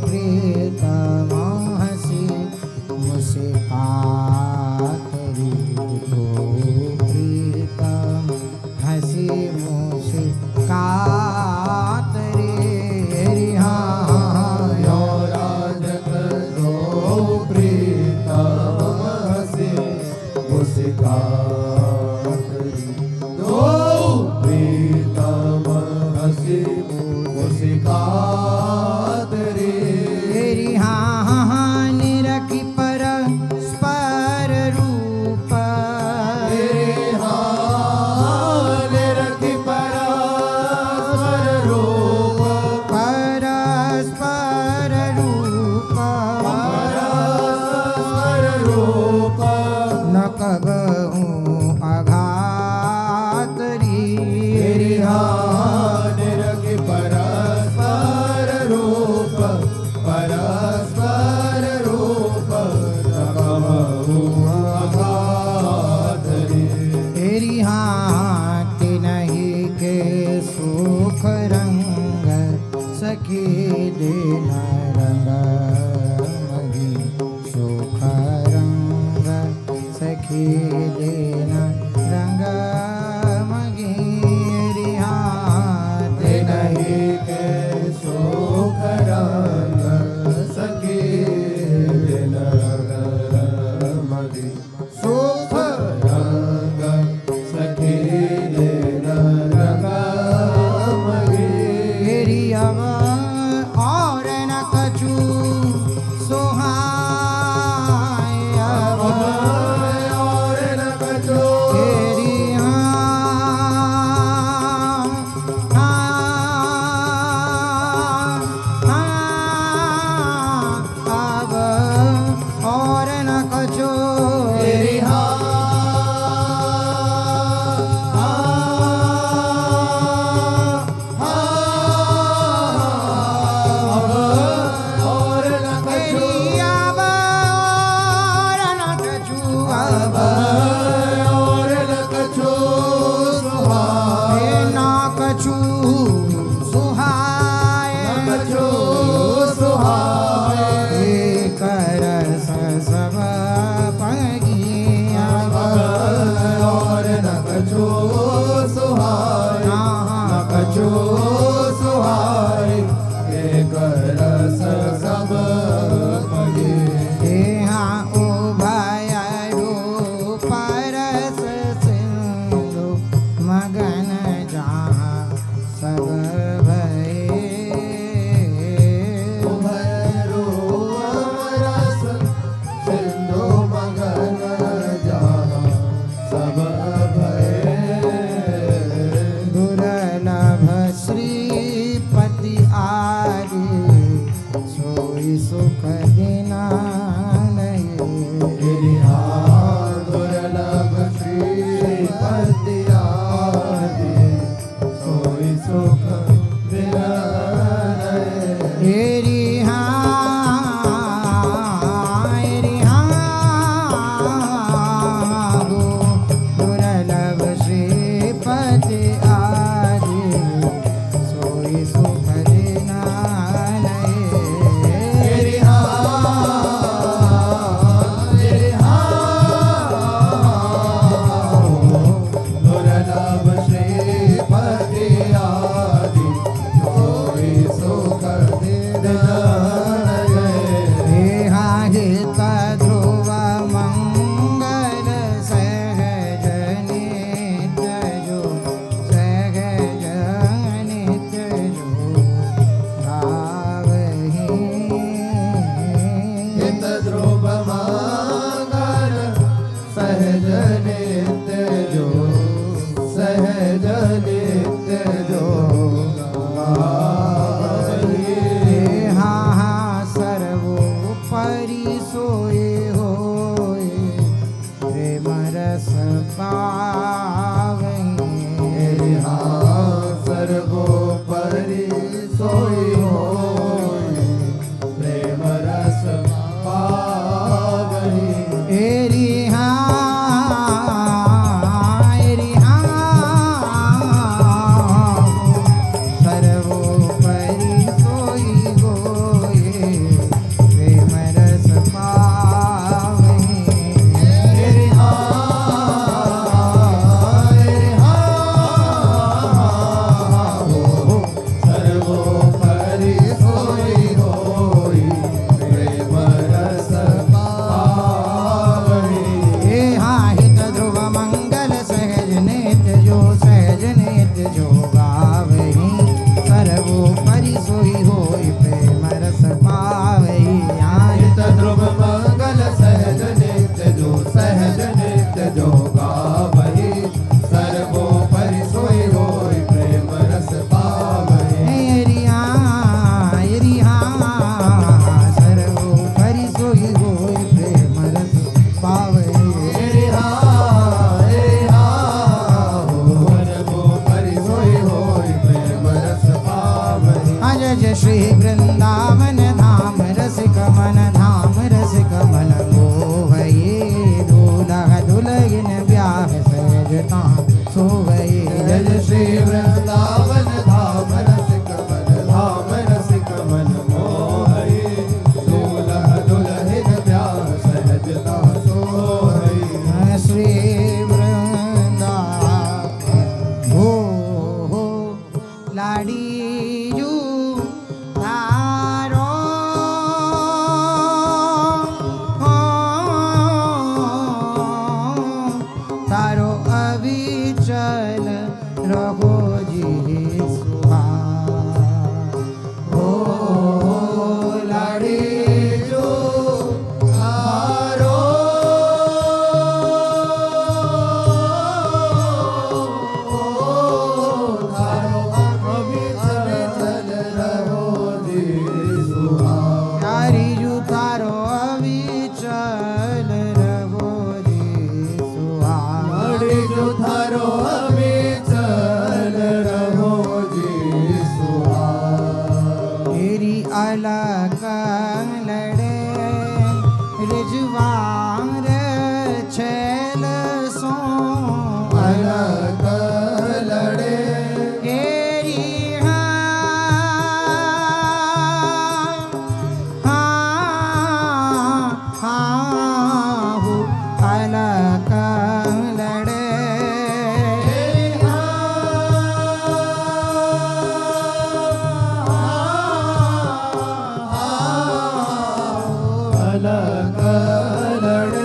प्रीतम हसी मुस्कातरी दो प्रीतम हसी मुस्कातरी यो राजत दो प्रीतम हसी मुस्कातरी दो प्रीतम हसी मुस्कातरी तेरी हाँ निरखी परस्पर रूप तेरे हाथ रखी परस्पर रूप परस्पर रूप परस्पर रूप न कबहूँ अघात तेरी हाथ रखी परस्पर रूप परस्पर रूप नकबहु अघातरी तेरी हाथ नहीं के सुख रंग सखी देना रंग मगी सुख रंग सखी देना रंग मगी तेरी हाथ नहीं के सुख रंग सखी दिन मगी सुख रंग सखी दिन मगी तेरी अब और न कछु सुहाय अब और न कछो तेरी अब और न कछु तेरी और न कछो तेरी अब और न कछु अब और न कछो सुहाए ना कछु सुहाय कछो सुहाए कर सब पगिया और न कछो सुहाए न कछो सुहाए एक रस सब पगे देहा उभय रूप रस सिंधु मगन जहाँ सब भये भैरो रस सिंधु मगन जहाँ सब भये दुर्लभ श्रीपति आदि सोई सुख दिना तेरी दुर्लभ श्रीपति आदि सोई सुख बिना तेरी गो दुर्लभ श्रीपति आदि सोई सुख देना तेरी तेरी रिजवार छैल सो अलग लड़े एरी हो अलग लड़े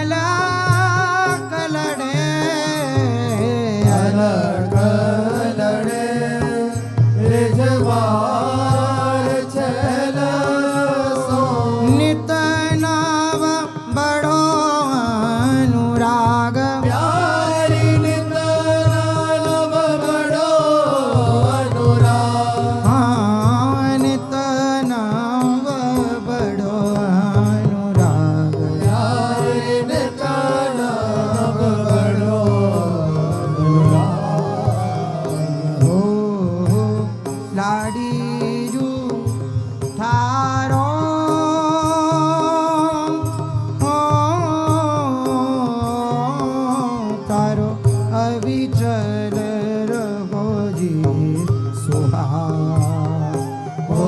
अलग लड़े अलग लड़े रिजवार छैल सो नित नव बड़ो अनुराग प्यारी नित नव बड़ो अनुराग नित नव बड़ो अनुराग प्यारी नित नव बड़ो अनुराग हो लाडी जू थारो हो तारो अविचल रहो जी सुहाग ओ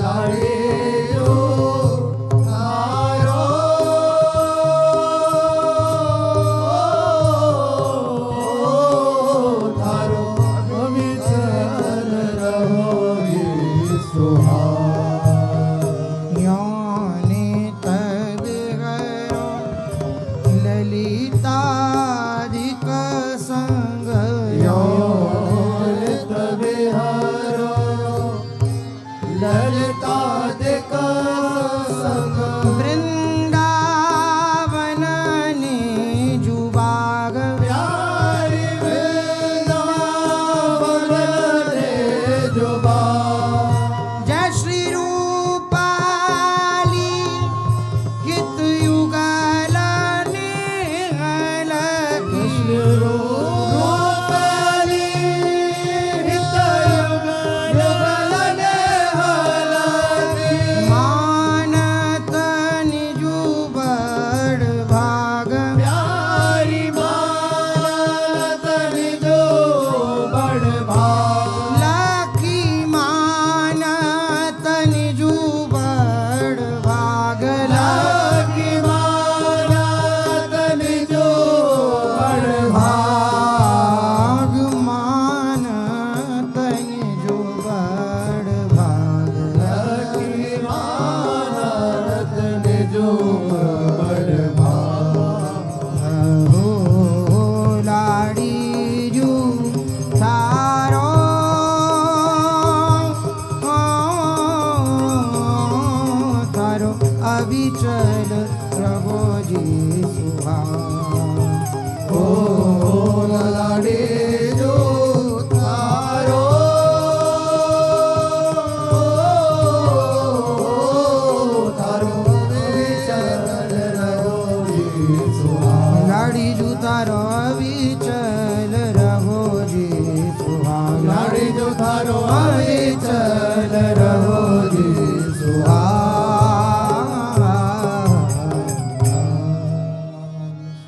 लाड़ी जो तारो तारो अविचल रहोगी सुहाग योने तब गरो ललितादिक संग योनित विहारो ललितादिक संग वृंदावन ने जुबाग प्यारी वृंदावन रे जुबा जय श्री रूपाली हित युगल निगल रूपाली हित युगल नेहलती मानत निजु बड़ भाग प्यारी मानत निजो बड़ भाग लखी मानत निजु बड़ भाग लकी मानत निजो बड़ भाग मानत निजु बड़ भाग लकी मानत निजो बड़ भाग हो लाड़ी जू थारो थारो अविचल रहो जी सुहाग ओ लाड़ी जो तारो तारो विचल रहोगी सुहाग लाड़ी जू थारो अविचल रहो जी सुहाग लाड़ी जो तारो विचल